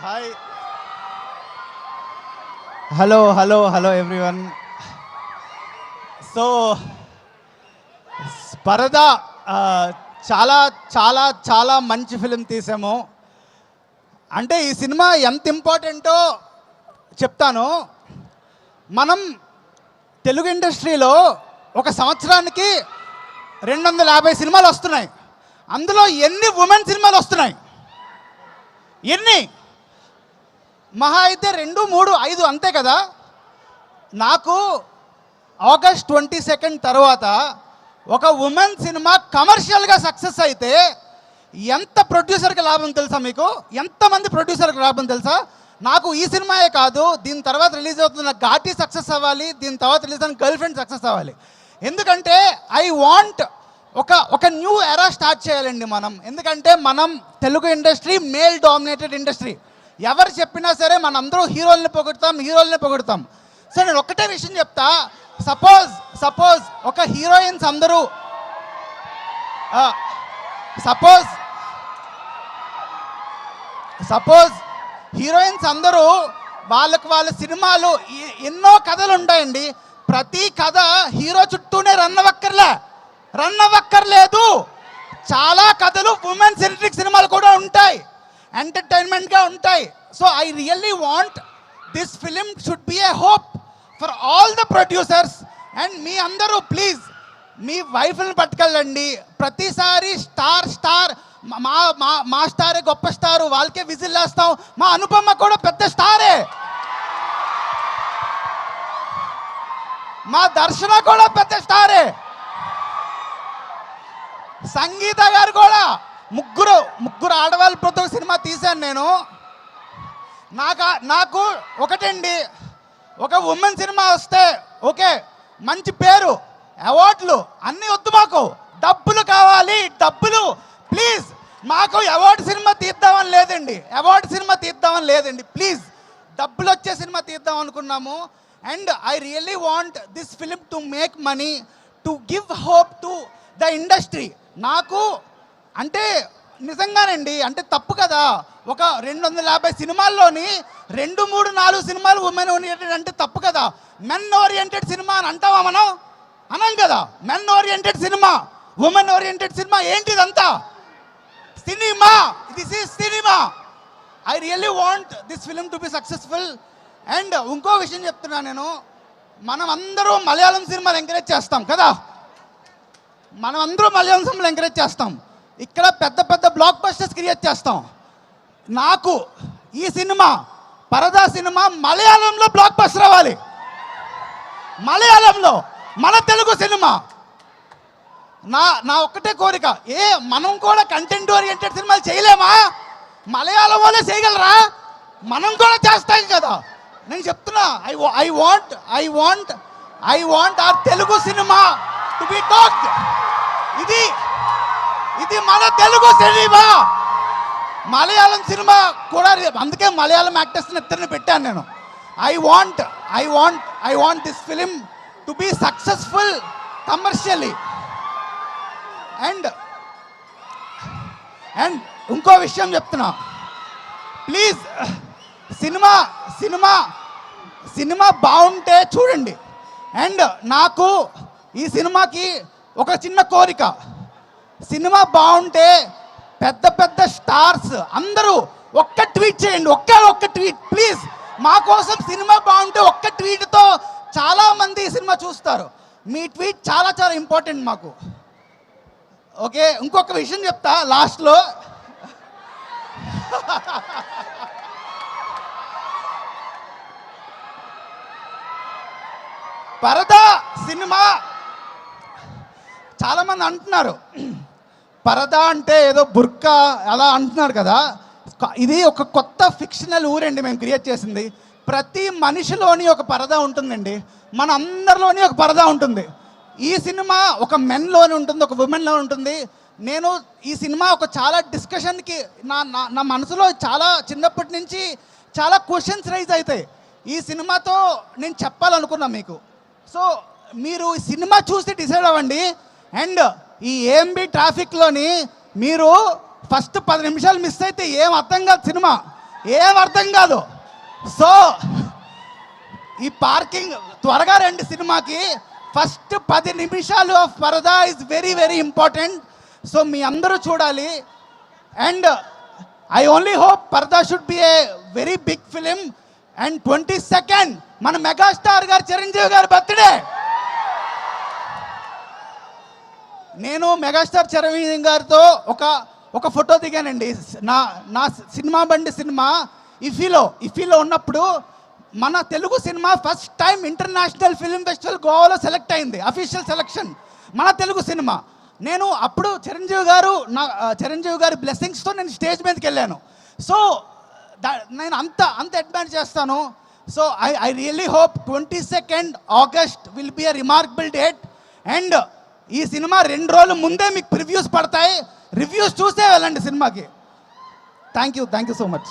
Hi hello everyone. So పరదా చాలా చాలా చాలా మంచి ఫిలిం తీసాము. అంటే ఈ సినిమా ఎంత ఇంపార్టెంటో చెప్తాను. మనం తెలుగు ఇండస్ట్రీలో ఒక సంవత్సరానికి 250 సినిమాలు వస్తున్నాయి. అందులో ఎన్ని ఉమెన్ సినిమాలు వస్తున్నాయి? ఎన్ని? మహా అయితే 2, 3, 5 అంతే కదా. నాకు ఆగస్ట్ 22 తర్వాత ఒక ఉమెన్ సినిమా కమర్షియల్గా సక్సెస్ అయితే ఎంత ప్రొడ్యూసర్కి లాభం తెలుసా? మీకు ఎంతమంది ప్రొడ్యూసర్కి లాభం తెలుసా? నాకు ఈ సినిమాయే కాదు, దీని తర్వాత రిలీజ్ అవుతున్న ఘాటి సక్సెస్ అవ్వాలి, దీని తర్వాత రిలీజ్ అయిన గర్ల్ ఫ్రెండ్ సక్సెస్ అవ్వాలి. ఎందుకంటే ఐ వాంట్ ఒక న్యూ ఎరా స్టార్ట్ చేయాలండి మనం. ఎందుకంటే మనం Telugu industry male dominated industry. ఎవరు చెప్పినా సరే మనందరూ హీరోల్ని పొగుడుతాం. సో నేను ఒక్కటే విషయం చెప్తా. సపోజ్ ఒక హీరోయిన్స్ అందరూ సపోజ్ హీరోయిన్స్ అందరూ వాళ్ళ సినిమాలు ఎన్నో కథలు ఉంటాయండి. ప్రతి కథ హీరో చుట్టూనే రన్ అవ్వక్కర్లేదు. చాలా కథలు ఉమెన్ సెంట్రిక్ సినిమాలు కూడా ఉంటాయి, ఎంటర్టైన్మెంట్గా ఉంటాయి. So I really want this film should be a hope for all the producers. And మీ అందరూ ప్లీజ్ మీ వైఫ్ని పట్టుకెళ్ళండి. ప్రతిసారి స్టార్ మా స్టారే గొప్ప స్టారు, వాళ్ళకే విజిల్ వేస్తాం. మా అనుపమ కూడా పెద్ద స్టారే, మా దర్శన కూడా పెద్ద స్టారే, సంగీత గారు కూడా. ముగ్గురు ఆడవాళ్ళతో సినిమా తీశాను నేను. నాకు ఒకటండి, ఒక ఉమెన్ సినిమా వస్తే ఓకే, మంచి పేరు, అవార్డులు అన్నీ వద్దు. మాకు డబ్బులు కావాలి, డబ్బులు ప్లీజ్. మాకు అవార్డు సినిమా తీద్దామని లేదండి, ప్లీజ్. డబ్బులు వచ్చే సినిమా తీద్దాం అనుకున్నాము. And I really want this film to make money, to give hope to the industry. నాకు అంటే నిజంగానండి, అంటే తప్పు కదా. ఒక 250 సినిమాల్లోని 2, 3, 4 సినిమాలు ఉమెన్ ఓరియంటెడ్ అంటే తప్పు కదా. మెన్ ఓరియంటెడ్ సినిమా అని అంటావా మనం? అనం కదా. Men oriented cinema, women oriented cinema ఏంటిదంతా? Cinema. This is cinema. I really want this film to be successful. And ఇంకో విషయం చెప్తున్నా నేను, మనం అందరూ మలయాళం సినిమాలు ఎంకరేజ్ చేస్తాం కదా. ఇక్కడ పెద్ద బ్లాక్ బస్టర్స్ క్రియేట్ చేస్తాం. నాకు ఈ సినిమా పరదా సినిమా మలయాళంలో బ్లాక్ బస్టర్ అవ్వాలి. మలయాళంలో మన తెలుగు సినిమా. నా ఒక్కటే కోరిక, మనం కూడా కంటెంట్ ఓరియంటెడ్ సినిమాలు చేయలేమా? మలయాళం వాళ్ళే చేయగలరా? మనం కూడా చేస్తాం కదా. నేను చెప్తున్నా, I want our Telugu cinema to be talked. ఇది మన తెలుగు సినిమా. మలయాళం సినిమా కూడా, అందుకే మలయాళం యాక్టర్స్ని ఇద్దరిని పెట్టాను నేను. I want this film to be successful commercially. And ఇంకో విషయం చెప్తున్నా, ప్లీజ్. సినిమా బాగుంటే చూడండి. అండ్ నాకు ఈ సినిమాకి ఒక చిన్న కోరిక, సినిమా బాగుంటే పెద్ద స్టార్స్ అందరూ ఒక్క ట్వీట్ చేయండి, ఒక్క ట్వీట్ ప్లీజ్. మా కోసం సినిమా బాగుంటే ఒక్క ట్వీట్తో చాలామంది ఈ సినిమా చూస్తారు. మీ ట్వీట్ చాలా చాలా ఇంపార్టెంట్ మాకు. ఓకే, ఇంకొక విషయం చెప్తా లాస్ట్లో. పరదా సినిమా చాలామంది అంటున్నారు, పరదా అంటే ఏదో బుర్కా అలా అంటున్నారు కదా. ఇది ఒక కొత్త ఫిక్షనల్ ఊరండి మేము క్రియేట్ చేసింది. ప్రతి మనిషిలోని ఒక పరదా ఉంటుందండి, మన అందరిలోని ఒక పరదా ఉంటుంది. ఈ సినిమా ఒక మెన్లోనే ఉంటుంది, ఒక ఉమెన్లో ఉంటుంది. నేను ఈ సినిమా ఒక చాలా డిస్కషన్కి నా మనసులో చాలా చిన్నప్పటి నుంచి చాలా క్వశ్చన్స్ రైజ్ అవుతాయి. ఈ సినిమాతో నేను చెప్పాలనుకున్నా మీకు. సో మీరు ఈ సినిమా చూసి డిసైడ్ అవ్వండి. అండ్ ఈ ఏఎంబి ట్రాఫిక్లోని మీరు ఫస్ట్ 10 నిమిషాలు మిస్ అయితే ఏం అర్థం కాదు సినిమా. ఏం అర్థం కాదు. సో ఈ పార్కింగ్ త్వరగా రండి సినిమాకి. ఫస్ట్ 10 నిమిషాలు of Paradha is very very important. So మీ అందరూ చూడాలి. And I only hope Paradha should be a very big film. And 22nd మన మెగాస్టార్ గారు చిరంజీవి గారి బర్త్డే. నేను మెగాస్టార్ చిరంజీవి గారితో ఒక ఫోటో దిగానండి. నా సినిమా బండి సినిమా ఇఫీలో ఉన్నప్పుడు మన Telugu cinema first time international film festival గోవాలో సెలెక్ట్ అయింది. అఫీషియల్ సెలెక్షన్ మన తెలుగు సినిమా. నేను అప్పుడు చిరంజీవి గారి బ్లెస్సింగ్స్తో నేను స్టేజ్ మీదకి వెళ్ళాను. సో నేను అంత అడ్వాన్స్ చేస్తాను. So I really hope 22nd August will be a remarkable date. And ఈ సినిమా 2 రోజుల ముందే మీకు ప్రివ్యూస్ పడతాయి. రివ్యూస్ చూసే వెళ్ళండి సినిమాకి. Thank you so much.